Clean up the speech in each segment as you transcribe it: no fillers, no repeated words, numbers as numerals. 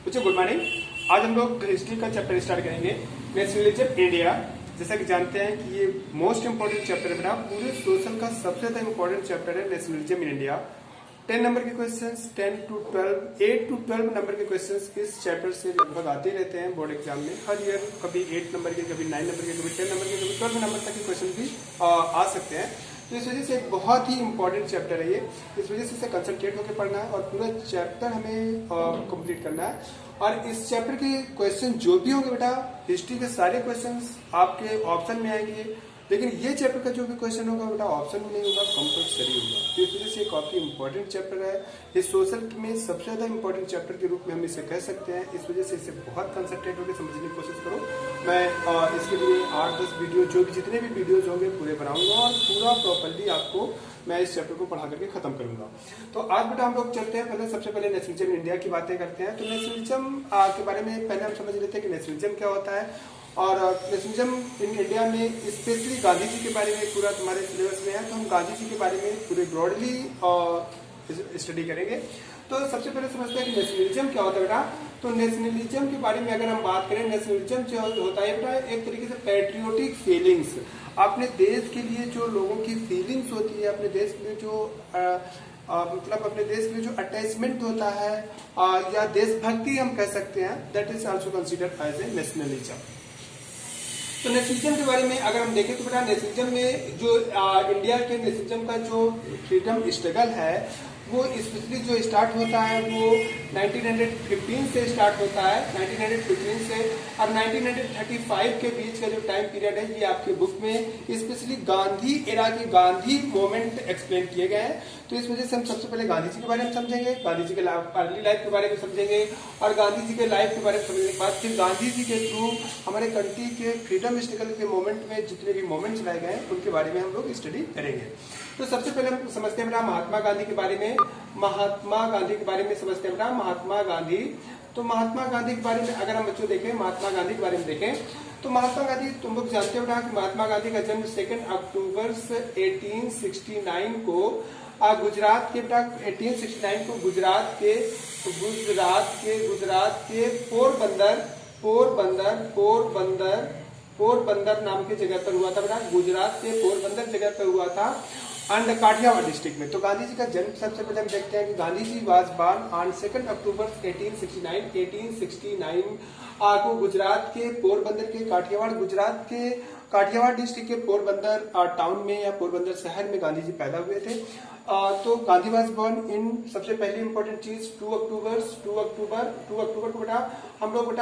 बच्चों good morning. आज हम लोग हिस्ट्री का चैप्टर स्टार्ट करेंगे, नेशनलिज्म इंडिया। जैसा कि जानते हैं कि ये मोस्ट इंपोर्टेंट चैप्टर है बेटा, पूरे सोशल का सबसे ज्यादा इंपोर्टेंट चैप्टर है नेशनलिज्म इन इंडिया। 10 नंबर के क्वेश्चंस, 10 to 12, 8 to 12 नंबर के क्वेश्चंस इस चैप्टर से लगभग आते रहते हैं बोर्ड एग्जाम में हर ईयर। कभी 8 नंबर के, कभी 9 नंबर के, कभी 10 नंबर के, कभी 12 नंबर तक के क्वेश्चन भी आ सकते हैं। तो इस वजह से एक बहुत ही इंपॉर्टेंट चैप्टर है ये। इस वजह से इसे कंसंट्रेट होकर पढ़ना है और पूरा चैप्टर हमें कंप्लीट करना है। और इस चैप्टर के क्वेश्चन जो भी होंगे बेटा, हिस्ट्री के सारे क्वेश्चंस आपके ऑप्शन में आएंगे, लेकिन ये चैप्टर का जो भी क्वेश्चन होगा बेटा ऑप्शन में नहीं होगा, कंपल्सरी होगा। तो इस वजह से काफी इंपॉर्टेंट चैप्टर है। इस सोशल में सबसे ज्यादा इंपॉर्टेंट चैप्टर के रूप में हम इसे कह सकते हैं। इस वजह से इसे बहुत कंसंट्रेट होकर समझने की कोशिश करो। मैं इसके लिए 8-10 वीडियो, जो भी जितने भी वीडियोज होंगे पूरे बनाऊंगा और पूरा प्रॉपरली आपको मैं इस चैप्टर को पढ़ा करके खत्म करूंगा। तो आज बेटा हम लोग चलते हैं, पहले सबसे पहले नेशनलिज्म इंडिया की बातें करते हैं। तो नेशनलिज्म के बारे में पहले हम समझ लेते हैं कि नेशनलिज्म क्या होता है। और नेशनलिज्म इन इंडिया में स्पेशली गांधी जी के बारे में पूरा तुम्हारे सिलेबस में है, तो हम गांधी जी के बारे में पूरे ब्रॉडली स्टडी करेंगे। तो सबसे पहले समझते हैं कि नेशनलिज्म क्या होता है बेटा। तो नेशनलिज्म के बारे में अगर हम बात करें, नेशनलिज्म जो होता है बेटा एक तरीके से पैट्रियोटिक फीलिंग्स, अपने देश के लिए जो लोगों की फीलिंग्स होती है, अपने देश के लिए जो मतलब अपने देश के लिए जो अटैचमेंट होता है या देशभक्ति हम कह सकते हैं, that is also considered as a nationalism. तो नेशनलिज्म के बारे में अगर हम देखें तो बेटा नेशनलिज्म में जो इंडिया के नेशनलिज्म का जो फ्रीडम स्ट्रगल है वो स्पेशली जो स्टार्ट होता है वो 1915 से स्टार्ट होता है, 1915 से, और 1935 के बीच का जो टाइम पीरियड है ये आपके बुक में स्पेशली गांधी एरा के गांधी मोमेंट एक्सप्लेन किए गए हैं। तो इस वजह से हम सबसे पहले गांधी जी के बारे में समझेंगे, गांधी जी के अर्ली लाइफ के बारे में समझेंगे, और गांधी जी के लाइफ के बारे में समझने के बाद फिर गांधी जी के थ्रू हमारे कंट्री के फ्रीडम स्ट्रगल के मोमेंट में जितने भी मोमेंट्स लाए गए हैं उनके बारे में हम लोग स्टडी करेंगे। तो सबसे पहले हम समझते हैं बेटा महात्मा गांधी के बारे में। महात्मा गांधी के बारे में समझते हैं बेटा महात्मा गांधी। तो महात्मा गांधी के बारे में अगर हम बच्चों देखें, महात्मा गांधी के बारे में देखें तो महात्मा गांधी तुम लोग जानते हो बेटा कि महात्मा गांधी का जन्म 2 अक्टूबर 1869 को गुजरात के बेटा 1869 को गुजरात के पोरबंदर नाम की जगह पर हुआ था बेटा। गुजरात के पोरबंदर जगह पर हुआ था एंड काठियावाड़ डिस्ट्रिक्ट में। तो गांधी जी का जन्म सबसे पहले हम देखते हैं कि Gandhi ji was born on 2 अक्टूबर 1869 को गुजरात के पोरबंदर के गुजरात के काठियावाड़ डिस्ट्रिक्ट के पोरबंदर टाउन में या पोरबंदर शहर में गांधी जी पैदा हुए थे। तो गांधी वाज बॉर्न इन, सबसे पहली इंपॉर्टेंट चीज 2 अक्टूबर को बेटा हम लोग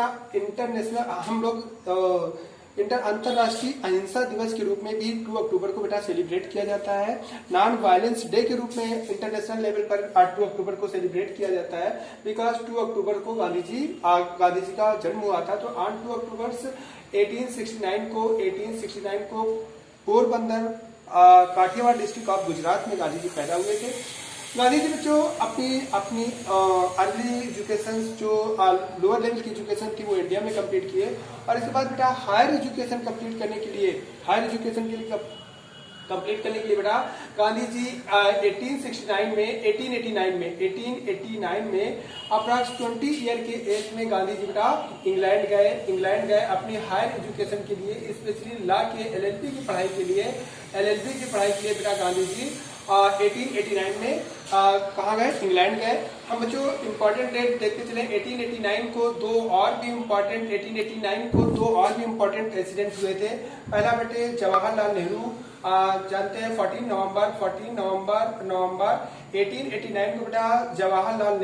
बेटा अंतरराष्ट्रीय अहिंसा दिवस के रूप में भी 2 अक्टूबर को बेटा सेलिब्रेट किया जाता है। नॉन वायलेंस डे के रूप में इंटरनेशनल लेवल पर 2 अक्टूबर को सेलिब्रेट किया जाता है, बिकॉज 2 अक्टूबर को गांधी जी का जन्म हुआ था। तो ऑन 2 अक्टूबर 1869 को पोरबंदर काठियावाड़ डिस्ट्रिक्ट ऑफ गुजरात में गांधी जी पैदा हुए थे। गांधी जी बच्चों अपनी अर्ली एजुकेशन जो लोअर लेवल की एजुकेशन थी वो इंडिया में कंप्लीट किए, और इसके बाद बेटा हायर एजुकेशन कंप्लीट करने के लिए बेटा गांधी जी 1889 में अप्रॉक्स 20 ईयर के एज में गांधी जी बेटा इंग्लैंड गए अपनी हायर एजुकेशन के लिए, स्पेशली लॉ के एलएलबी की पढ़ाई के लिए बेटा गांधी जी 1889 में कहाँ गए, इंग्लैंड गए। हम बच्चों इंपॉर्टेंट डेट देखते चले। 1889 को दो और भी इम्पोर्टेंट प्रेसिडेंट हुए थे। पहला बेटे जवाहरलाल नेहरू, जानते हैं 14 नवंबर 1889 को बेटा जवाहरलाल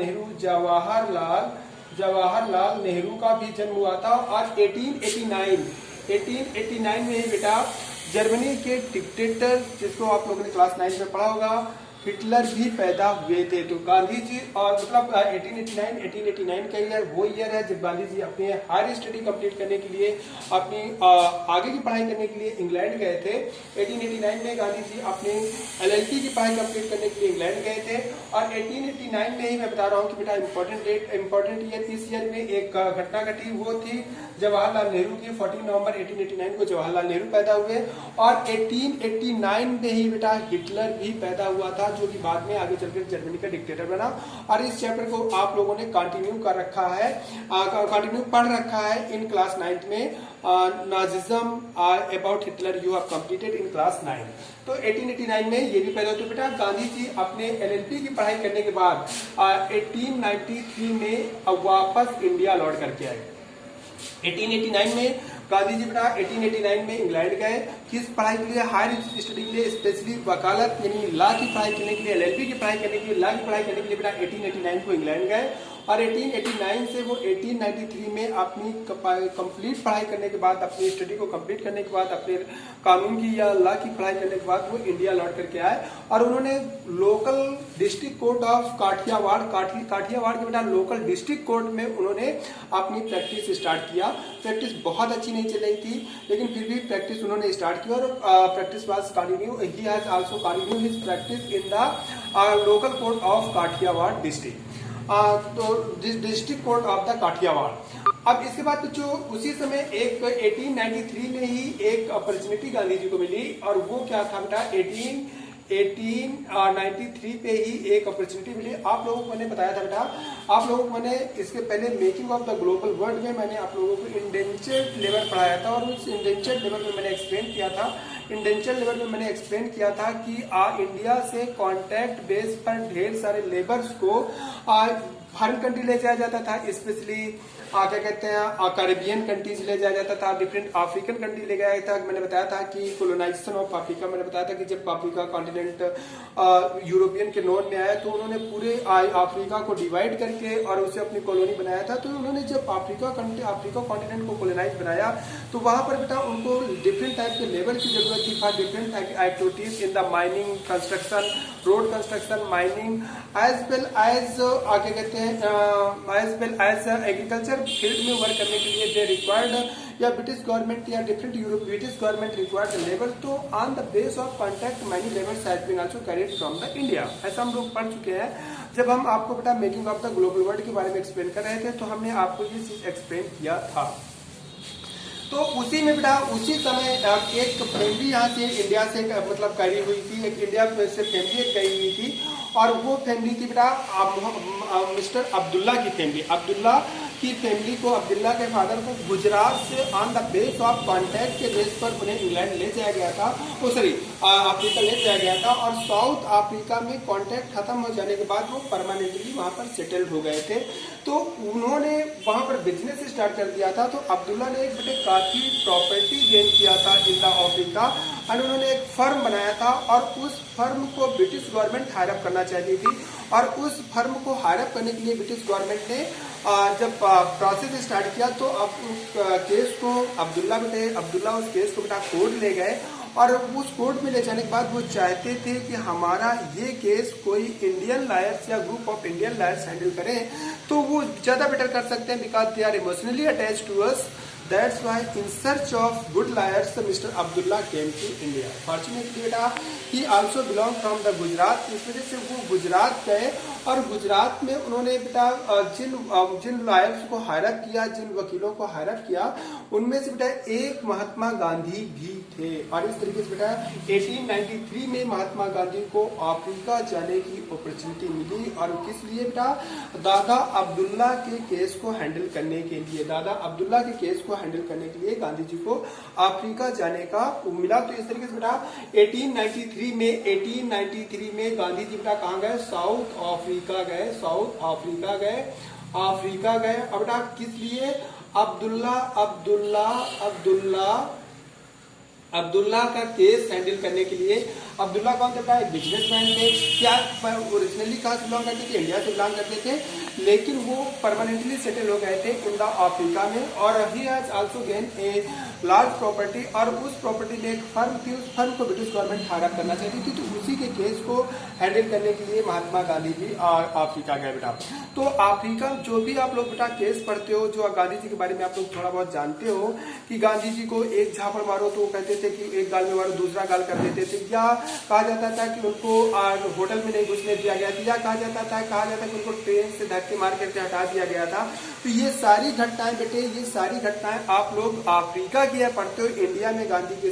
नेहरू का भी जन्म हुआ था। और 1889 में ही बेटा जर्मनी के डिक्टेटर, जिसको आप लोगों ने क्लास 9 में पढ़ा होगा, हिटलर भी पैदा हुए थे। तो गांधी जी और मतलब 1889 का ईयर वो ईयर है जब गांधी जी अपने हायर स्टडी कंप्लीट करने के लिए, अपनी आगे की पढ़ाई करने के लिए इंग्लैंड गए थे। 1889 में गांधी जी अपने एलएलबी की पढ़ाई कंप्लीट करने के लिए इंग्लैंड गए थे। और 1889 में ही मैं बता रहा हूँ कि बेटा इंपॉर्टेंट ईयर, इस ईयर में एक घटना घटी, वो थी जवाहरलाल नेहरू की। 14 नवंबर 1889 को जवाहरलाल नेहरू पैदा हुए, और 1889 में ही बेटा हिटलर भी पैदा हुआ था, जो कि बाद में आगे चलकर जर्मनी का डिक्टेटर बना। और इस चैप्टर को आप लोगों ने कंटिन्यू कर रखा है, कंटिन्यू पढ़ रखा है इन क्लास 9th में। Nazism about Hitler you have completed in class 9। तो 1889 में ये भी पैदा हुए। तो बेटा गांधी जी अपने LLB की पढ़ाई करने के बाद 1893 में वापस इंडिया लौट करके आए। 1889 में गांधी जी बेटा 1889 में इंग्लैंड गए। किस पढ़ाई के लिए? हायर स्टडी के लिए, स्पेशली वकालत यानी लॉ की पढ़ाई करने के लिए, LLB की पढ़ाई करने के लिए, लॉ की पढ़ाई करने के लिए बेटा 1889 को इंग्लैंड गए। और 1889 से वो 1893 में अपनी कंप्लीट पढ़ाई करने के बाद, अपनी स्टडी को कंप्लीट करने के बाद, अपने कानून की या लॉ की पढ़ाई करने के बाद वो इंडिया लौट करके आए। और उन्होंने local district court of Kathiawar के बेटा लोकल डिस्ट्रिक्ट कोर्ट में उन्होंने अपनी प्रैक्टिस स्टार्ट किया। प्रैक्टिस बहुत अच्छी नहीं चल रही थी, लेकिन फिर भी प्रैक्टिस उन्होंने स्टार्ट किया और practice was continue. He has also continue his practice in the local court of Kathiawar district, तो district court of the Kathiawar. अब इसके बाद जो उसी समय एक 1893 में ही एक अपॉर्चुनिटी गांधी जी को मिली, और वो क्या था बेटा 1893 पे ही एक अपॉर्चुनिटी मिली। आप लोगों को मैंने बताया था बेटा, आप लोगों को मैंने इसके पहले making of the global world में मैंने आप लोगों को इंडेंचर्ड लेबर पढ़ाया था, और उस इंडेंचर्ड लेबर में मैंने एक्सप्लेन किया था, इंडेंचर लेवल में मैंने एक्सप्लेन किया था कि इंडिया से कॉन्ट्रैक्ट बेस पर ढेर सारे लेबर्स को फॉरेन कंट्री ले जाया जाता था, स्पेशली क्या कहते हैं कैरेबियन कंट्रीज ले जाया जाता था, डिफरेंट अफ्रीकन कंट्री ले गया था। मैंने बताया था कि कोलोनाइजेशन ऑफ अफ्रीका, मैंने बताया था कि जब अफ्रीका कॉन्टिनेंट यूरोपियन के नोन में आया तो उन्होंने पूरे अफ्रीका को डिवाइड करके और उसे अपनी कॉलोनी बनाया था। तो उन्होंने जब अफ्रीका कॉन्टिनेंट को कोलोनाइज बनाया तो वहां पर बेटा उनको डिफरेंट टाइप के लेबर की जरूरत थी for different activities in the mining, construction, road construction, mining, as well as क्या कहते हैं as well as agriculture field में वर्क करने के लिए दे रिक्वायर्ड या ब्रिटिश गवर्नमेंट या different British government required labour. तो on the base of contract many labours has been also carried from the India. ऐसा हम लोग पढ़ चुके हैं। जब हम आपको बेटा making of the global world के बारे में एक्सप्लेन कर रहे थे तो हमने आपको ये चीज एक्सप्लेन किया था। तो उसी में बेटा उसी समय एक फैमिली यहाँ से इंडिया से मतलब गई हुई थी, एक इंडिया से फैमिली एक गई हुई थी, और वो फैमिली थी बेटा मिस्टर अब्दुल्ला की फैमिली। अब्दुल्ला की फैमिली को, अब्दुल्ला के फादर को गुजरात से on the base of contract के बेस पर उन्हें इंग्लैंड ले जाया गया था, अफ्रीका ले जाया गया था, और साउथ अफ्रीका में कॉन्ट्रैक्ट खत्म हो जाने के बाद वो परमानेंटली वहां पर सेटल्ड हो गए थे। तो उन्होंने वहां पर बिजनेस स्टार्ट कर दिया था। तो अब्दुल्ला ने एक बेटे काफी प्रॉपर्टी गेन किया था इन द अफ्रीका, और उन्होंने एक फर्म बनाया था, और उस फर्म को ब्रिटिश गवर्नमेंट हायरअप करना चाहती थी। और उस फर्म को हायरअप करने के लिए ब्रिटिश गवर्नमेंट ने जब प्रोसेस स्टार्ट किया तो अब उस केस को अब्दुल्ला उस केस को बेटा कोर्ट ले गए, और उस कोर्ट में ले जाने के बाद वो चाहते थे कि हमारा ये केस कोई इंडियन लॉयर्स या group of Indian lawyers handle करें, तो वो ज्यादा बेटर कर सकते हैं, because they are emotionally attached to us. That's why in search of good lawyers, Mr. Abdullah came to India. Fortunately, बेटा he also belong from the Gujarat. इस वजह से वो गुजरात गए, और गुजरात में उन्होंने बेटा जिन लॉयर्स को हायरअप किया, जिन वकीलों को हायरअप किया, उनमें से बेटा एक महात्मा गांधी भी थे। और इस तरीके से बेटा 1893 में महात्मा गांधी को अफ्रीका जाने की अपॉर्चुनिटी मिली, और किस लिए बेटा दादा अब्दुल्ला के केस को हैंडल करने के लिए, दादा अब्दुल्ला के केस को हैंडल करने के लिए गांधी जी को अफ्रीका जाने का मिला। तो इस तरीके से बेटा 1893 में गांधी जी बेटा कहाँ गए? साउथ अफ्रीका गए। अब बेटा किस लिए? अब्दुल्ला का केस हैंडल करने के लिए। अब्दुल्ला कौन था? एक बिजनेसमैन थे। क्या ओरिजिनली कहाँ से बिलोंग करते थे? इंडिया से बिलोंग करते थे, लेकिन वो परमानेंटली सेटल हो गए थे इन द अफ्रीका में। और ही has also gain a large property, और उस प्रॉपर्टी में एक फर्म थी, उस फर्म को ब्रिटिश गवर्नमेंट हायरअप करना चाहती थी। तो उसी के केस को हैंडल करने के लिए महात्मा गांधी भी अफ्रीका गए बेटा। तो अफ्रीका जो भी आप लोग बेटा केस पढ़ते हो, जो गांधी जी के बारे में आप लोग थोड़ा बहुत जानते हो कि गांधी जी को एक झापड़ मारो तो वो कहते थे थे कि एक गाल में मारो दूसरा गाल कर देते थे, या कहा जाता था कि उनको होटल में नहीं घुसने दिया गया था, या कहा जाता कि उनको ट्रेन से धक्के मार करके हटा दिया गया था। तो ये सारी घटनाएं बेटे, ये सारी घटनाएं आप लोग अफ्रीका की पढ़ते हो, इंडिया में गांधी जी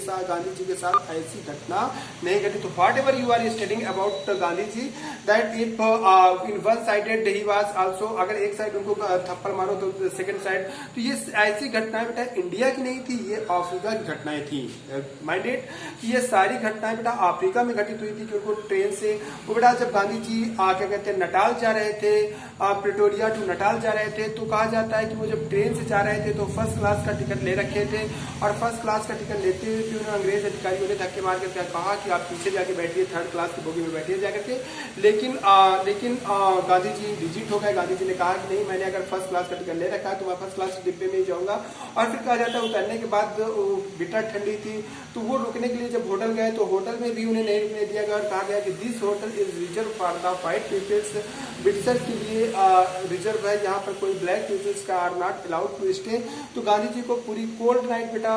के साथ ऐसी घटना नहीं घटी। तो whatever you are studying about Gandhi ji, that if in one sided he was also, अगर एक साइड उनको थप्पड़ मारो तो सेकंड साइड, तो ये ऐसी घटनाएं बेटा इंडिया की नहीं थी, ये अफ्रीका की घटनाएं थी। माइंडेड, ये सारी घटनाएं बेटा अफ्रीका में घटित हुई थी कि उनको ट्रेन से, वो बेटा जब गांधी जी क्या कहते हैं नटाल जा रहे थे, प्रिटोरिया टू नटाल जा रहे थे, तो कहा जाता है कि वो जब ट्रेन से जा रहे थे तो फर्स्ट क्लास का टिकट ले रखे थे, और फर्स्ट क्लास का टिकट लेते हुए भी उन्होंने अंग्रेज अधिकारियों ने धक्के मार करके कहा कि आप पीछे जाके बैठिए, थर्ड क्लास की बोगी में बैठिए जाकर के। लेकिन गांधी जी रिजिट हो गए। गांधी जी ने कहा कि नहीं, मैंने अगर फर्स्ट क्लास का टिकट ले रखा है तो मैं फर्स्ट क्लास के डिब्बे में ही जाऊंगा। और फिर कहा जाता है उतरने के बाद बिटर ठंडी थी, तो वो रुकने के लिए जब होटल गए तो होटल में भी उन्हें नहीं रुकने दिया गया, और कहा गया कि this hotel is reserve for the white peoples, britisher के लिए रिजर्व है, यहाँ पर कोई ब्लैक पीपल्स का are not allowed to stay. तो गांधी जी को पूरी कोल्ड नाइट बेटा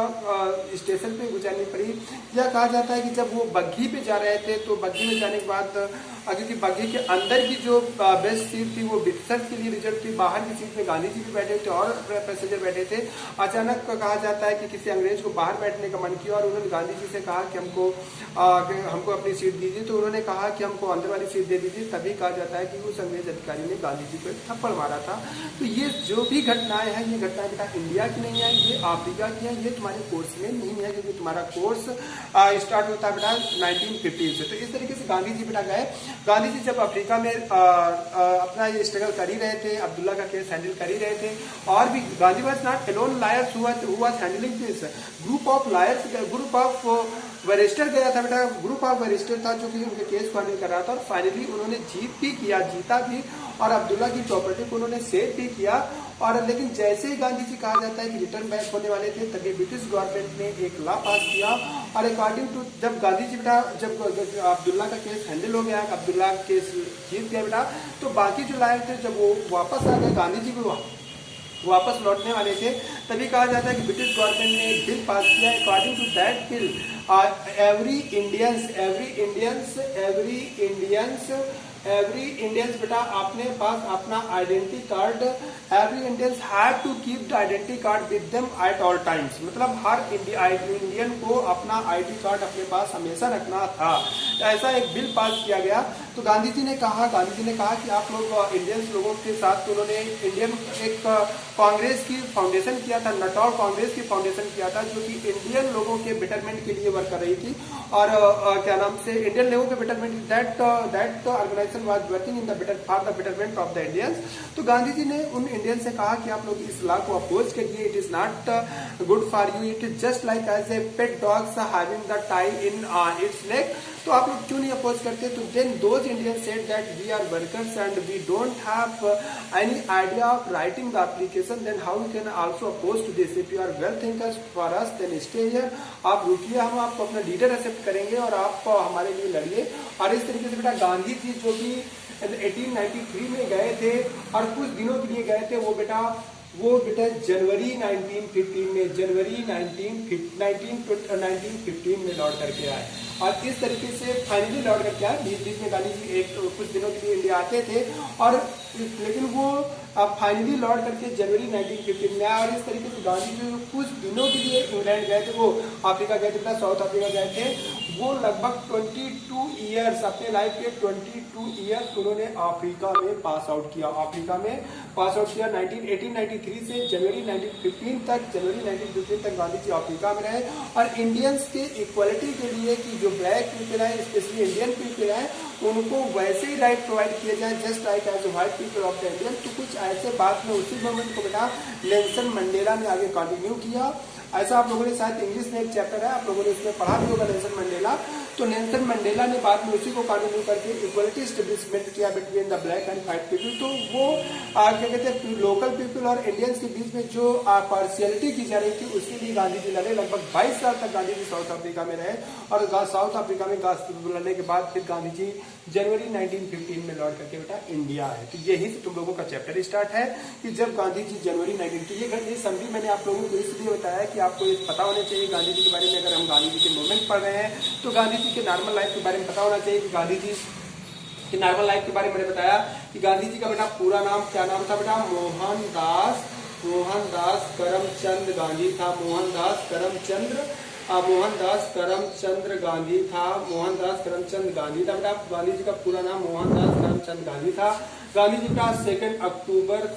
स्टेशन पे गुजारनी पड़ी। यह कहा जाता है कि जब वो बग्घी पे जा रहे थे तो बग्घी में जाने के बाद, क्योंकि बग्घी के अंदर की जो बेस्ट सीट थी वो ब्रिटिशर के लिए रिजर्व थी, बाहर की सीट में गांधी जी भी बैठे थे और पैसेंजर बैठे थे। अचानक कहा जाता है कि किसी अंग्रेज को बाहर बैठने का मन किया और उन्होंने गांधी जी से कहा कि हमको अपनी सीट दीजिए, तो उन्होंने कहा कि हमको अंदर वाली सीट दे दीजिए। तभी कहा जाता है कि उस अंग्रेज अधिकारी ने गांधी जी को एक थप्पड़ मारा था। तो ये जो भी घटनाएं हैं, ये घटनाएं बेटा इंडिया की नहीं है, ये अफ्रीका की है, ये तुम्हारे कोर्स में नहीं है, क्योंकि तुम्हारा कोर्स स्टार्ट होता है बेटा 1915 से। तो इस तरीके से गांधी जी बेटा गए। गांधी जी जब अफ्रीका में अपना ये स्ट्रगल कर ही रहे थे, अब्दुल्ला का केस हैंडल कर ही रहे थे, और भी Gandhi was not alone lawyers who was handling this, group of lawyers, group of barrister गया था बेटा, ग्रुप ऑफ वरिस्टर था जो कि उनके केस को हैंडल कर रहा था, और फाइनली उन्होंने जीता भी, और अब्दुल्ला की प्रॉपर्टी को उन्होंने सेव भी किया। और लेकिन जैसे ही गांधी जी कहा जाता है कि रिटर्न बैक होने वाले थे, तभी ब्रिटिश गवर्नमेंट ने एक लॉ पास किया, और अकॉर्डिंग टू, जब गांधी जी बेटा जब अब्दुल्ला का केस हैंडल हो गया, अब्दुल्ला केस जीत गया बेटा, तो बाकी जो लायक थे जब वो वापस आ गए, गांधी जी भी वापस लौटने वाले थे, तभी कहा जाता है कि ब्रिटिश गवर्नमेंट ने एक बिल पास किया। According to that bill every Indians बेटा अपने पास अपना identity card, every Indians have to keep the identity card with them at all times, मतलब हर इंडियन को अपना आईडी कार्ड अपने पास हमेशा रखना था। ऐसा एक बिल पास किया गया। तो गांधी जी ने कहा कि आप लोग इंडियंस लोगों के साथ, तो उन्होंने इंडियन एक कांग्रेस की फाउंडेशन किया था, नटौर कांग्रेस की फाउंडेशन किया था, जो कि इंडियन लोगों के बेटरमेंट के लिए वर्क कर रही थी, और क्या नाम से इंडियन लोगों के betterment, that organisation was working in the for the betterment of the Indians. तो गांधी जी ने उन इंडियन से कहा कि आप लोग इस लॉ को अपोज करिए, it is not good for you, it is just like as a pet dogs having the tie in its neck. तो आप लोग क्यों नहीं अपोज करते? तो then those Indians said that we are workers and we don't have any idea of writing the application, then how we can also oppose to this, if you are well thinkers for us then stay here, आप रुकिए, हम आपको अपना leader accept करेंगे और आप हमारे लिए लड़िए। और इस तरीके से बेटा गांधी जी जो कि 1893 में गए थे और कुछ दिनों के लिए गए थे, वो बेटा जनवरी 1915 में लौट करके आए, और इस तरीके से फाइनली लौट करके आए। बीच में गांधी जी कुछ दिनों के लिए इंडिया आते थे, और लेकिन वो फाइनली लौट करके जनवरी 1915 में आए। और इस तरीके से गांधी जी कुछ दिनों के लिए इंग्लैंड गए थे, वो अफ्रीका गए थे, साउथ अफ्रीका गए थे। वो लगभग 22 ईयर्स, अपने लाइफ के 22 ईयर्स उन्होंने अफ्रीका में पास आउट किया। 1893 से जनवरी 1915 तक गांधी जी अफ्रीका में रहे, और इंडियंस के इक्वलिटी के लिए कि जो ब्लैक पीपल है, स्पेशली इंडियन पीपल है, उनको वैसे ही राइट प्रोवाइड किए जाए just like as white people of the Indian. तो कुछ ऐसे बात में उसी मोमेंट को बेटा नेल्सन मंडेला ने आगे कंटिन्यू किया। ऐसा आप लोगों ने शायद इंग्लिश में एक चैप्टर है, आप लोगों ने उसमें पढ़ा भी होगा नेल्सन मंडेला। तो नेल्सन मंडेला ने बाद में उसी को कानूनी करके इक्वलिटी स्टेब्लिशमेंट किया between the black and white people. तो वो क्या कहते हैं लोकल पीपल और इंडियंस के बीच में जो पार्शियलिटी की जा रही थी उसके लिए गांधी जी लड़े। लगभग 22 साल तक गांधी जी साउथ अफ्रीका में रहे और साउथ अफ्रीका में लड़ने के बाद फिर गांधी जी जनवरी 1915 में लौट करके बेटा इंडिया है। तो यही से तुम लोगों का चैप्टर स्टार्ट है कि जब गांधी जी जनवरी 19 तो ये समरी मैंने आप लोगों को इसलिए बताया कि आपको ये पता होना चाहिए गांधी जी के बारे में। अगर हम गांधी जी के मूवमेंट पढ़ रहे हैं तो गांधी जी के नॉर्मल लाइफ के बारे में पता होना चाहिए कि गांधी जी की नॉर्मल लाइफ के बारे में मैंने बताया कि गांधी जी का बेटा पूरा नाम क्या नाम था बेटा, मोहनदास करमचंद गांधी था। मोहनदास करमचंद गांधी था। मोहनदास करमचंद गांधी था बेटा। गांधी जी का पूरा नाम मोहनदास करमचंद गांधी था। गांधी जी का 2 अक्टूबर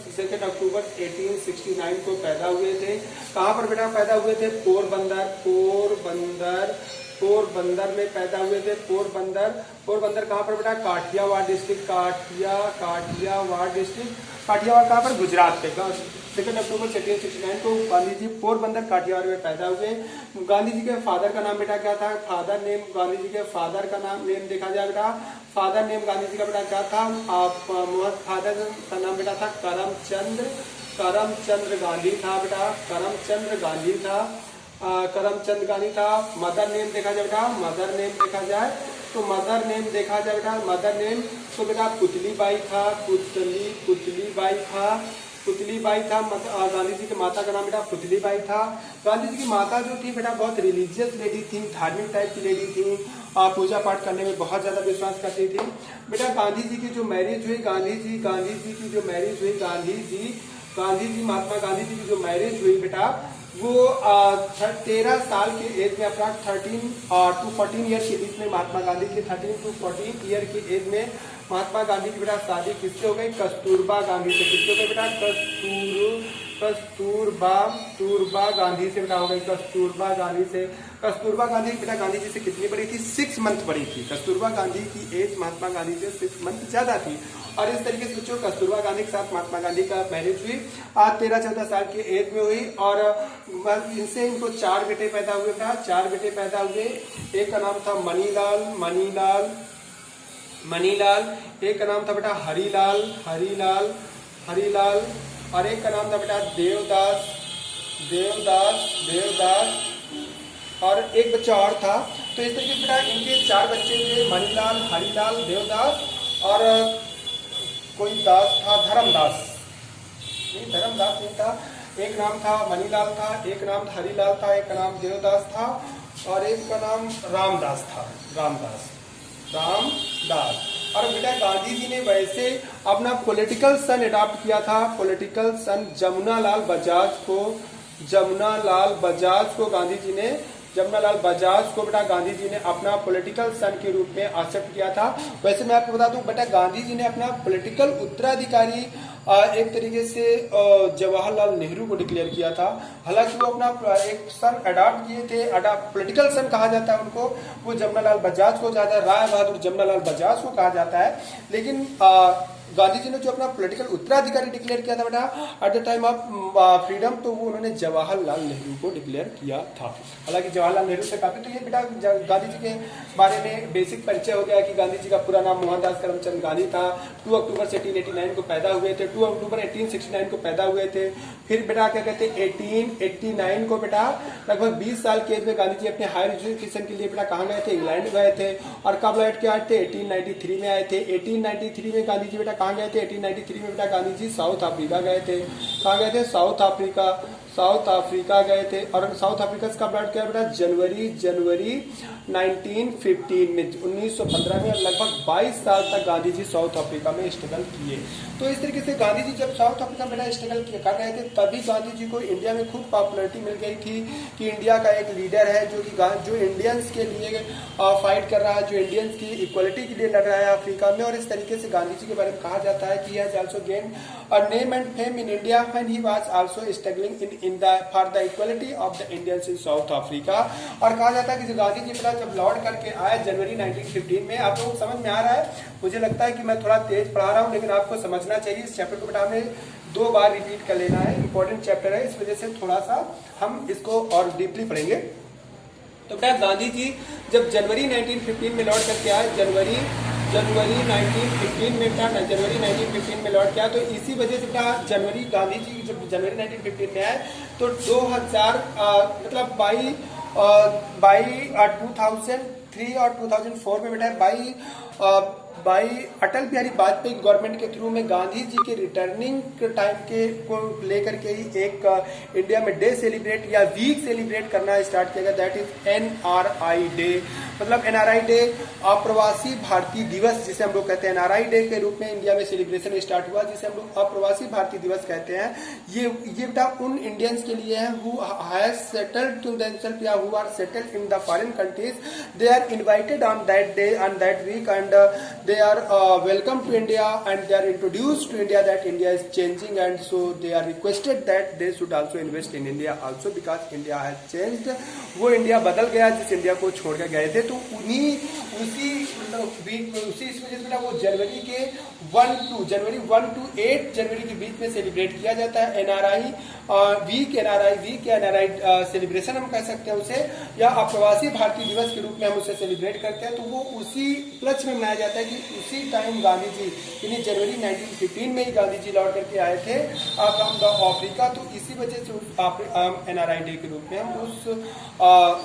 1869 को पैदा हुए थे। कहाँ पर बेटा पैदा हुए थे? पोरबंदर में पैदा हुए थे। पोरबंदर कहाँ पर बेटा? काठियावाड़ डिस्ट्रिक्ट। काठियावाड़ कहाँ पर? गुजरात पे। 2 अक्टूबर 1869 को गांधी जी पोरबंदर काठियावाड़ में पैदा हुए। गांधी जी के फादर का नाम बेटा क्या था? फादर नेम गांधी जी के फादर का नाम देखा जाए बेटा, फादर नेम गांधी जी का बेटा क्या था? फादर का नाम बेटा था करमचंद्र गांधी था बेटा। करमचंद गांधी था। मदर नेम देखा जाए बेटा, मदर नेम देखा जाए तो बेटा पुतलीबाई था। गांधी जी की माता का नाम बेटा पुतलीबाई था। गांधी जी की माता जो थी बेटा बहुत रिलीजियस लेडी थी, धार्मिक टाइप की लेडी थी, पूजा पाठ करने में बहुत ज्यादा विश्वास करती थी बेटा। गांधी जी की जो मैरिज हुई महात्मा गांधी जी की जो मैरिज हुई बेटा वो 13 साल के एज में अपना 13 to 14 ईयर के बीच में महात्मा गांधी की 13 to 14 ईयर की एज में महात्मा गांधी की बेटा शादी किससे हो गई? कस्तूरबा गांधी से। किससे हो गई बेटा? कस्तूरबा गांधी से बेटा हो गई। कस्तूरबा गांधी बेटा गांधी जी से कितनी बड़ी थी? 6 मंथ बड़ी थी। कस्तूरबा गांधी की एज महात्मा गांधी से 6 मंथ ज्यादा थी। और इस तरीके से बच्चों कस्तूरबा गांधी के साथ महात्मा गांधी का मैरिज हुई। आज 13-14 साल की एज में हुई और इनको 4 बेटे पैदा हुए था। 4 बेटे पैदा हुए। एक का नाम था मनीलाल, एक का नाम था बेटा हरीलाल, और एक का नाम था बेटा देवदास, और एक बच्चा और था। तो इस तरीके से बेटा इनके 4 बच्चे थे, मनीलाल, हरीलाल, देवदास और कोई दास था, धर्मदास नहीं था। एक नाम था मनीलाल था, एक नाम हरीलाल था, एक का नाम देवदास था और एक का नाम रामदास था। रामदास। और बेटा गांधी जी ने वैसे अपना पॉलिटिकल सन अडॉप्ट किया था। पॉलिटिकल सन जमुनालाल बजाज को बेटा गांधी जी ने अपना पॉलिटिकल सन के रूप में एक्सेप्ट किया था। वैसे मैं आपको बता दूं बेटा गांधी जी ने अपना पॉलिटिकल उत्तराधिकारी एक तरीके से जवाहरलाल नेहरू को डिक्लेयर किया था। हालांकि वो अपना एक सन अडॉप्ट किए थे, पॉलिटिकल सन कहा जाता है उनको, वो जमनालाल बजाज को जाता है, राय बहादुर जमनालाल बजाज को कहा जाता है। लेकिन गांधी जी ने जो अपना पॉलिटिकल उत्तराधिकारी डिक्लेयर किया था बेटा at the time of freedom, तो वो उन्होंने जवाहरलाल नेहरू को डिक्लेयर किया था। हालांकि जवाहरलाल नेहरू से काफी, तो ये बेटा गांधी जी के बारे में बेसिक परिचय हो गया कि गांधी जी का पूरा नाम मोहनदास करमचंद गांधी था। 2 अक्टूबर 1889 को पैदा हुए थे। 2 अक्टूबर 1869 को पैदा हुए थे। फिर बेटा क्या कहते हैं 1889 को बेटा लगभग 20 साल की एज में गांधी जी अपने हायर एजुकेशन के लिए बेटा कहाँ गए थे? इंग्लैंड गए थे। और कब लौट के आए थे? 1893 में आए थे। 1893 में गांधी जी बेटा कहाँ गए थे? 1893 में बेटा गांधी जी साउथ अफ्रीका गए थे। कहाँ गए थे? साउथ अफ्रीका गए थे। और साउथ अफ्रीका से कब लौट के आए बेटा? जनवरी 1915 में, 1915 में। लगभग 22 साल तक गांधी जी साउथ अफ्रीका में स्ट्रगल किए। तो इस तरीके से गांधी जी जब साउथ अफ्रीका में बेटा स्ट्रगल कर रहे थे तभी गांधी जी को इंडिया में खूब पॉपुलैरिटी मिल गई थी कि इंडिया का एक लीडर है जो इंडियंस के लिए फाइट कर रहा है, जो इंडियंस की इक्वलिटी के लिए लड़ रहा है अफ्रीका में। और इस तरीके से गांधी जी के बारे में कहा जाता है कि has also gain a name and fame in India when he was also struggling for the equality of the Indians in south Africa. और कहा जाता है कि गांधी जी बेटा जब लौट करके आए जनवरी 1915 में, आप लोगों को समझ में आ रहा है? मुझे लगता है कि मैं थोड़ा तेज पढ़ा रहा हूँ, लेकिन आपको समझना चाहिए। इस चैप्टर को बेटा हमें 2 बार रिपीट कर लेना है, इंपॉर्टेंट चैप्टर है, इस वजह से थोड़ा सा हम इसको और डीपली पढ़ेंगे। तो बेटा गांधी जी जब जनवरी 1915 में लौट करके आए, जनवरी 1915 में बेटा जनवरी 1915 में लौट के आए, तो इसी वजह से बेटा गांधी जी जब जनवरी 1915 में आए तो 2000 मतलब बाई 2003 और 2004 में बेटा बाई अटल बिहारी वाजपेयी गवर्नमेंट के थ्रू में गांधी जी के रिटर्निंग टाइम के को लेकर के ही एक इंडिया में डे सेलिब्रेट या वीक सेलिब्रेट करना स्टार्ट किया गया, दैट इज एनआरआई डे। मतलब एनआरआई डे अप्रवासी भारतीय दिवस जिसे हम लोग कहते हैं, एनआरआई डे के रूप में इंडिया में सेलिब्रेशन स्टार्ट हुआ जिसे हम लोग अप्रवासी भारतीय दिवस कहते हैं। ये बेटा उन इंडियंस के लिए है who has settled to themselves या who are settled in the foreign countries, they are invited on that day on that weekend they are welcome to India and they are introduced to India that India is changing, and so they are requested that they should also invest in India also because India has changed। वो India बदल गया जिस India को छोड़ के गए थे। तो उसी वीक में उसी इस वजह से वो जनवरी 1 to 8 जनवरी के बीच में सेलिब्रेट किया जाता है एनआरआई वीक या एनआरआई सेलिब्रेशन हम कह सकते हैं उसे, या अप्रवासी भारतीय दिवस के रूप में हम उसे सेलिब्रेट करते हैं। तो वो उसी उपलक्ष्य में मनाया जाता है कि उसी टाइम गांधी जी यानी जनवरी 1915 में ही गांधी जी लौट करके आए थे अफ्रीका। तो इसी वजह से एनआरआई डे के रूप में हम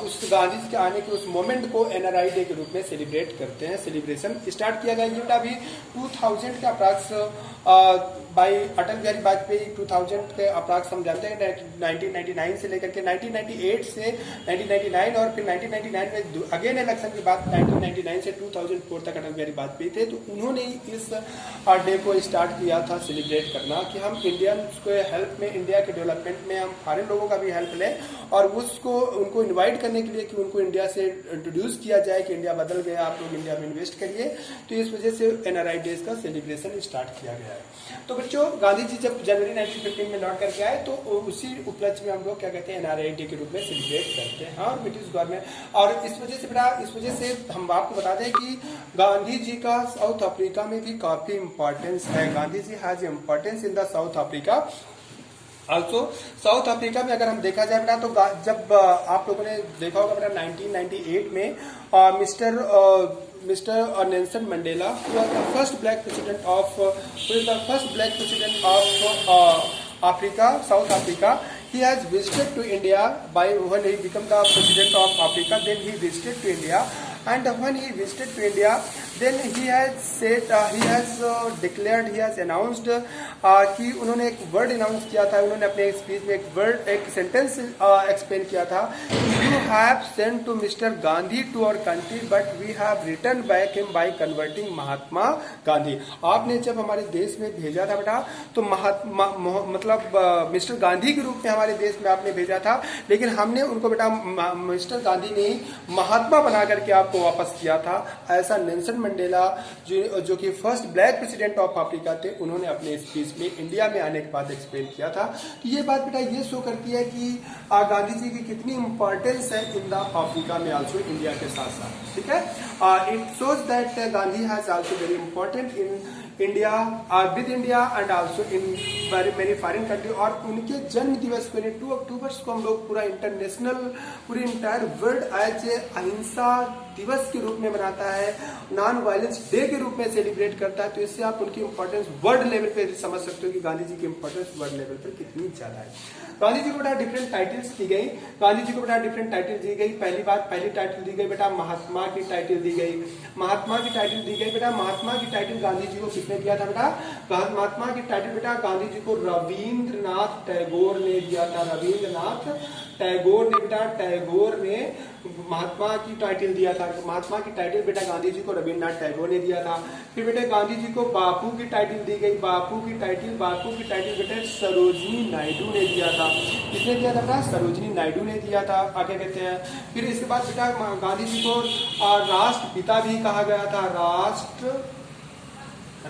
उस गांधी जी के आने के उस मोमेंट को एनआरआई डे के रूप में सेलिब्रेट करते हैं। सेलिब्रेशन स्टार्ट किया गया ये अभी 2000 के अप्रॉक्स बाई अटल बिहारी वाजपेयी 2000 के अप्रॉक्स हम जानते हैं 1999 से लेकर के 1998 से 1999 और फिर 1999 में अगेन इलेक्शन के बाद 1999 से 2004 तक अटल बिहारी वाजपेयी थे। तो उन्होंने इस डे को स्टार्ट किया था सेलिब्रेट करना कि हम इंडियंस को हेल्प में, इंडिया के डेवलपमेंट में हम फॉरेन लोगों का भी हेल्प लें और उनको इन्वाइट करने के लिए कि उनको इंडिया से इंट्रोड्यूस किया जाए कि इंडिया बदल गया, आप लोग इंडिया में इन्वेस्ट करिए। तो इस वजह से एनआरआई डेज का सेलिब्रेशन स्टार्ट किया गया है। तो बच्चों गांधी जी जब जनवरी 1915 में लौट करके आए तो उसी उपलक्ष्य में हम लोग क्या कहते हैं एनआरआई डे के रूप में सेलिब्रेट करते हैं। और ब्रिटिश गवर्नमेंट और इस वजह से हम आपको बता दें कि गांधी जी का साउथ अफ्रीका में भी काफी इंपॉर्टेंस है। Gandhi ji has importance in the South Africa also. South Africa में अगर हम देखा जाए बेटा तो जब आप लोगों ने देखा होगा बेटा 1998 में mister Nelson Mandela who was the first black president of Africa, South Africa, he has visited to India when he became the president of Africa. Then he visited to India, and when he visited to India, then he has said declared, he has announced कि उन्होंने एक word announce किया था, उन्होंने अपने speech में एक sentence explain किया था। You have sent to Mr. Gandhi to our country, but we have returned back him by converting Mahatma Gandhi. आपने जब हमारे देश में भेजा था बेटा तो मतलब मिस्टर गांधी के रूप में हमारे देश में आपने भेजा था, लेकिन हमने उनको बेटा मिस्टर गांधी ने महात्मा बना करके आपको वापस किया था। ऐसा नेल्सन मंडेला जो कि first black president of Africa थे, उन्होंने अपने स्पीच में इंडिया में आने के बाद एक्सप्लेन किया था। तो ये बात बेटा ये शो करती है कि गांधी जी की कितनी इंपॉर्टेंस है इन द अफ्रीका में आल्सो, इंडिया के साथ साथ। ठीक है, it shows that Gandhi has also very important in India with India and also in many foreign country. और उनके जन्म दिवस को 2 अक्टूबर को हम लोग पूरी इंटायर वर्ल्ड एज ए अहिंसा दिवस के रूप में मनाता है, नॉन वायलेंस डे के रूप में सेलिब्रेट करता है। तो इससे आप उनकी इंपॉर्टेंस वर्ल्ड लेवल पे समझ सकते हो कि गांधी जी की इंपॉर्टेंस वर्ल्ड लेवल पर कितनी ज्यादा है। गांधी जी को बेटा डिफरेंट टाइटल्स दी गई, गांधी जी को बेटा डिफरेंट टाइटल दी गई। पहली टाइटल दी गई बेटा महात्मा की टाइटल दी गई, महात्मा की टाइटल दी गई बेटा। महात्मा की टाइटल गांधी जी को किसने दिया था बेटा? महात्मा की टाइटल बेटा गांधी जी को रविंद्रनाथ टैगोर ने दिया था। रविंद्रनाथ टैगोर ने बेटा, टैगोर ने महात्मा की टाइटल दिया था। महात्मा की टाइटल बेटा गांधी जी को रविंद्रनाथ टैगोर ने दिया था। फिर बेटा गांधी जी को बापू की टाइटल दी गई, बापू की टाइटल बेटा सरोजिनी नायडू ने दिया था। किसने दिया था बेटा? सरोजिनी नायडू ने दिया था। आगे कहते हैं फिर इसके बाद बेटा गांधी जी को राष्ट्रपिता भी कहा गया था,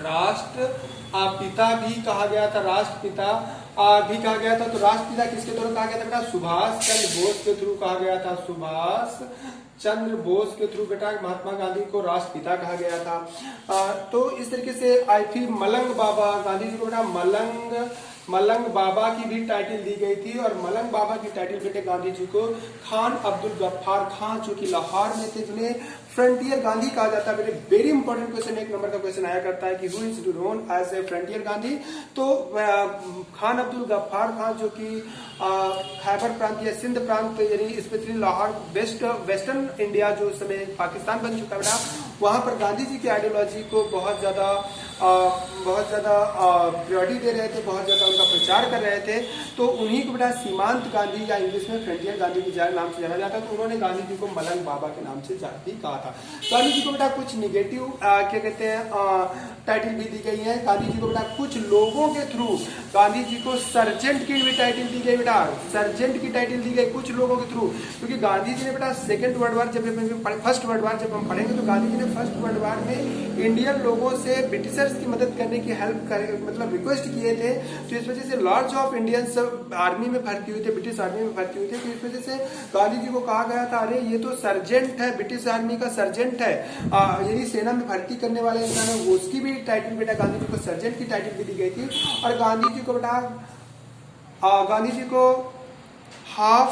राष्ट्रपिता भी कहा गया था, राष्ट्रपिता भी कहा गया था। तो राष्ट्रपिता किसके द्वारा कहा गया था बेटा? सुभाष चंद्र बोस के थ्रू कहा गया था, सुभाष चंद्र बोस के थ्रू बेटा महात्मा गांधी को राष्ट्रपिता कहा गया था। तो इस तरीके से आई फील मलंग बाबा, गांधी जी को बेटा मलंग मलंग बाबा की भी टाइटल दी गई थी और मलंग बाबा की टाइटल बेटे गांधी जी को खान अब्दुल गफ्फार खान जो कि लाहौर में थे, जिन्हें फ्रंटियर गांधी कहा जाता है। बेटे वेरी इंपॉर्टेंट क्वेश्चन, एक नंबर का क्वेश्चन आया करता है कि who is known as a frontier Gandhi. तो खान अब्दुल गफ्फार खान जो कि खैबर प्रांत या सिंध प्रांत यानी स्पेशली लाहौर वेस्टर्न इंडिया जो उस समय पाकिस्तान बन चुका बेटा, वहां पर गांधी जी की आइडियोलॉजी को बहुत ज्यादा प्रायोरिटी दे रहे थे, बहुत ज्यादा उनका प्रचार कर रहे थे। तो उन्हीं को बेटा सीमांत गांधी या इंग्लिश में फ्रंटियर गांधी के नाम से जाना जाता है। तो उन्होंने गांधी जी को मलंग बाबा के नाम से भी कहा था। गांधी जी को बेटा कुछ निगेटिव क्या कहते हैं टाइटल भी दी गई है। गांधी जी को बेटा कुछ लोगों के थ्रू गांधी जी को सर्जेंट की भी टाइटल दी गई बेटा, सर्जेंट की टाइटल दी गई कुछ लोगों के थ्रू, क्योंकि गांधी जी ने बेटा second world war first world war जब हम पढ़ेंगे तो गांधी जी ने फर्स्ट वर्ल्ड वार में इंडियन लोगों से ब्रिटिशर्स की मदद करने की मतलब रिक्वेस्ट किए थे। तो इस वजह से लॉर्ड्स ऑफ इंडियंस आर्मी में भर्ती हुए थे, ब्रिटिश आर्मी में भर्ती हुए थे। तो इस वजह से गांधी जी को कहा गया था अरे ये तो सर्जेंट है, ब्रिटिश आर्मी का सर्जेंट है, यदि सेना में भर्ती करने वाले इंसान है, उसकी भी टाइटल बेटा गांधी जी को सर्जेंट की टाइटल भी दी गई थी। और गांधी जी को बेटा गांधी जी को हाफ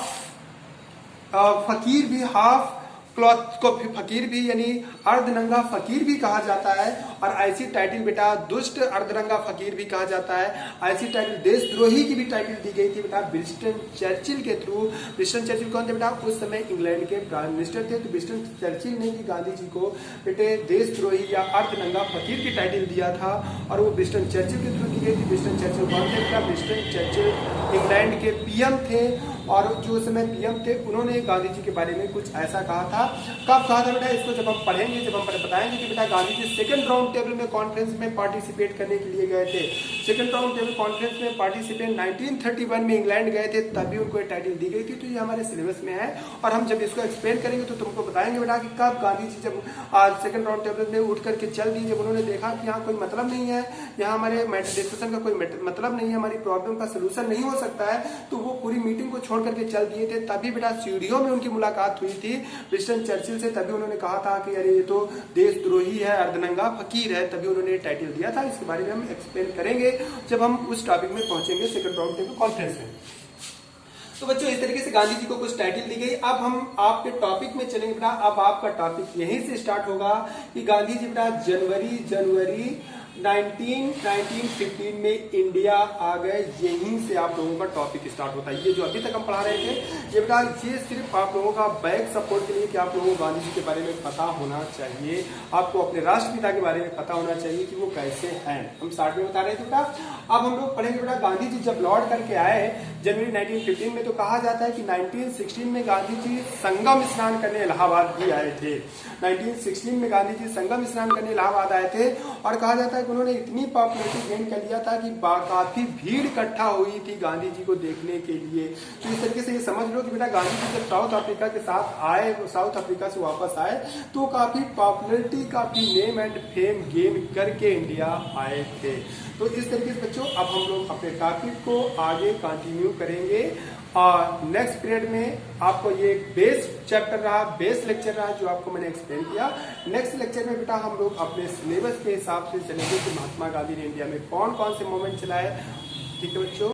फकीर भी, हाफ क्लॉथ को फकीर भी यानी अर्धनंगा फकीर भी कहा जाता है। और ऐसी टाइटल बेटा दुष्ट अर्धनंगा फकीर भी कहा जाता है। ऐसी टाइटल देशद्रोही की भी टाइटल दी गई थी बेटा विंस्टन चर्चिल के थ्रू। विंस्टन चर्चिल कौन थे बेटा? उस समय इंग्लैंड के प्राइम मिनिस्टर थे। तो विंस्टन चर्चिल ने भी गांधी जी को बेटे देशद्रोही या अर्धनंगा फकीर की टाइटल दिया था और वो विंस्टन चर्चिल के थ्रू दी गई थी। विंस्टन चर्चिल कौन थे बेटा? विंस्टन चर्चिल इंग्लैंड के पीएम थे और जो उस समय पीएम थे उन्होंने गांधी जी के बारे में कुछ ऐसा कहा था। कब कहा था बेटा? इसको जब हम पढ़ेंगे, जब हम बताएंगे कि बेटा Gandhi ji second round table में कॉन्फ्रेंस में पार्टिसिपेट करने के लिए गए थे। सेकंड राउंड टेबल कॉन्फ्रेंस में पार्टिसिपेट 1931 में इंग्लैंड गए थे, तभी उनको टाइटल दी गई थी। तो ये हमारे सिलेबस में है और हम जब इसको एक्सप्लेन करेंगे तो तुमको बताएंगे बेटा कि कब गांधी जी जब आज सेकंड राउंड टेबल में उठ करके चल दी, जब उन्होंने देखा कि यहाँ कोई मतलब नहीं है, यहाँ हमारे डिस्कशन का कोई मतलब नहीं है, हमारी प्रॉब्लम का सोल्यूशन नहीं हो सकता है, तो वो पूरी मीटिंग को छोड़ करके चल दिए थे। तभी बेटा सीढ़ियों में उनकी मुलाकात हुई थी विंस्टन चर्चिल से। तभी उन्होंने कहा था कि अरे ये तो देशद्रोही है, अर्धनंगा फकीर है, तभी उन्होंने टाइटल दिया था। इसके बारे में हम एक्सप्लेन करेंगे जब हम उस टॉपिक में पहुंचेंगे सेकंड राउंड टेबल कॉन्फ्रेंस में। तो बच्चों इस तरीके से गांधी जी को कुछ टाइटल दी गई। अब हम आपके टॉपिक में चलेंगे बेटा। अब आपका टॉपिक यहीं से स्टार्ट होगा कि गांधी जी बेटा जनवरी 1915 में इंडिया आ गए। यहीं से आप लोगों का टॉपिक स्टार्ट होता है। ये जो अभी तक हम पढ़ा रहे थे ये बेटा ये सिर्फ आप लोगों का बैक सपोर्ट के लिए कि आप लोगों को गांधी जी के बारे में पता होना चाहिए, आपको अपने राष्ट्रपिता के बारे में पता होना चाहिए कि वो कैसे हैं। हम स्टार्ट में बता रहे थे बेटा। अब हम लोग पढ़ेंगे बेटा गांधी जी जब लौट करके आए जनवरी 1915 में, तो कहा जाता है कि 1916 में गांधी जी संगम स्नान करने इलाहाबाद भी आए थे। 1916 में गांधी जी संगम स्नान करने इलाहाबाद आए थे और कहा जाता है कि उन्होंने इतनी पॉपुलैरिटी गेन कर लिया था कि काफी भीड़ इकट्ठा हुई थी गांधी जी को देखने के लिए। तो इस तरीके से ये समझ लो कि बेटा गांधी जी जब साउथ अफ्रीका के साथ आए, साउथ अफ्रीका से वापस आए, तो काफी पॉपुलैरिटी, काफी नेम एंड फेम गेन करके इंडिया आए थे। तो इस तरीके से बच्चों अब हम लोग अपने टॉपिक को आगे कंटिन्यू करेंगे और नेक्स्ट पीरियड में आपको ये बेस चैप्टर रहा, बेस लेक्चर रहा जो आपको मैंने एक्सप्लेन किया। नेक्स्ट लेक्चर में बेटा हम लोग अपने सिलेबस के हिसाब से चलेंगे कि महात्मा गांधी ने इंडिया में कौन कौन से मूवमेंट चलाए। ठीक है बच्चों।